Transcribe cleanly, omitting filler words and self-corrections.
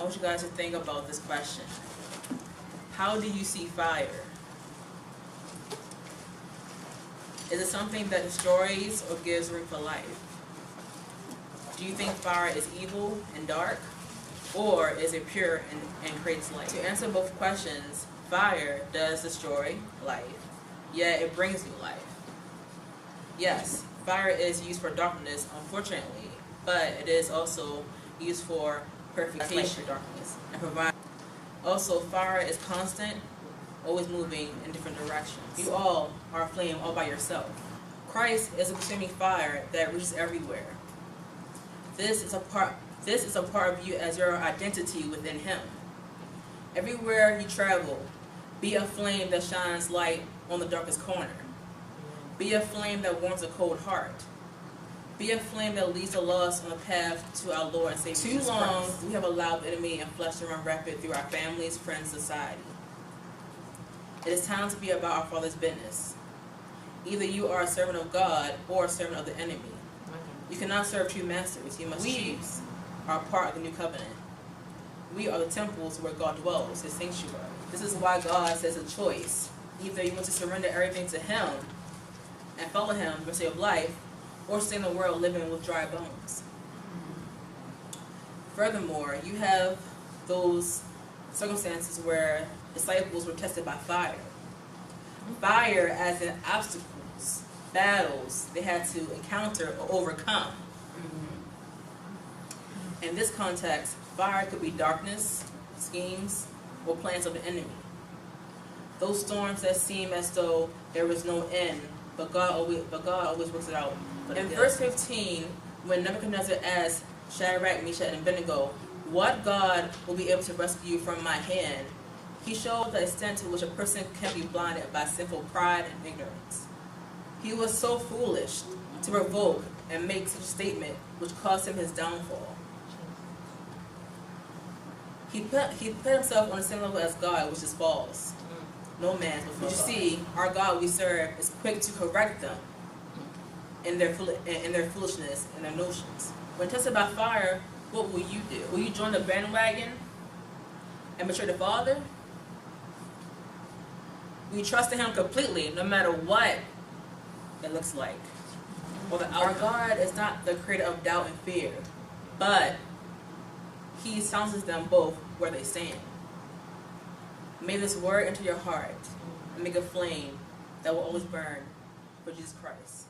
want you guys to think about this question. How do you see fire? Is it something that destroys or gives room for life? Do you think fire is evil and dark? Or is it pure and creates life? To answer both questions, fire does destroy life, yet it brings new life. Yes, fire is used for darkness, unfortunately, but it is also used for purification of darkness and provide. Also, fire is constant, always moving in different directions. You all are a flame all by yourself. Christ is a consuming fire that reaches everywhere. This is a part of you as your identity within Him. Everywhere you travel, be a flame that shines light on the darkest corner. Be a flame that warms a cold heart. Be a flame that leads the lost on the path to our Lord and Savior Jesus Christ. Too long, we have allowed the enemy and flesh to run rapid through our families, friends, society. It is time to be about our Father's business. Either you are a servant of God or a servant of the enemy. You cannot serve two masters. You must choose. Are part of the new covenant. We are the temples where God dwells, His sanctuary. This is why God says a choice. Either you want to surrender everything to Him and follow Him for the sake of life, or stay in the world living with dry bones. Furthermore, you have those circumstances where disciples were tested by fire. Fire as in obstacles, battles they had to encounter or overcome. In this context, fire could be darkness, schemes, or plans of the enemy. Those storms that seem as though there was no end, but God always works it out. In verse 15, when Nebuchadnezzar asked Shadrach, Meshach, and Abednego, what God will be able to rescue you from my hand, he showed the extent to which a person can be blinded by sinful pride and ignorance. He was so foolish to provoke and make such a statement which caused him his downfall. He put himself on the same level as God, which is false. No man. But you see, our God we serve is quick to correct them in their foolishness and their notions. When tested by fire, what will you do? Will you join the bandwagon and betray the Father? Will you trust in Him completely, no matter what it looks like? Our God is not the creator of doubt and fear, but He silences them both where they stand. May this word enter your heart and make a flame that will always burn for Jesus Christ.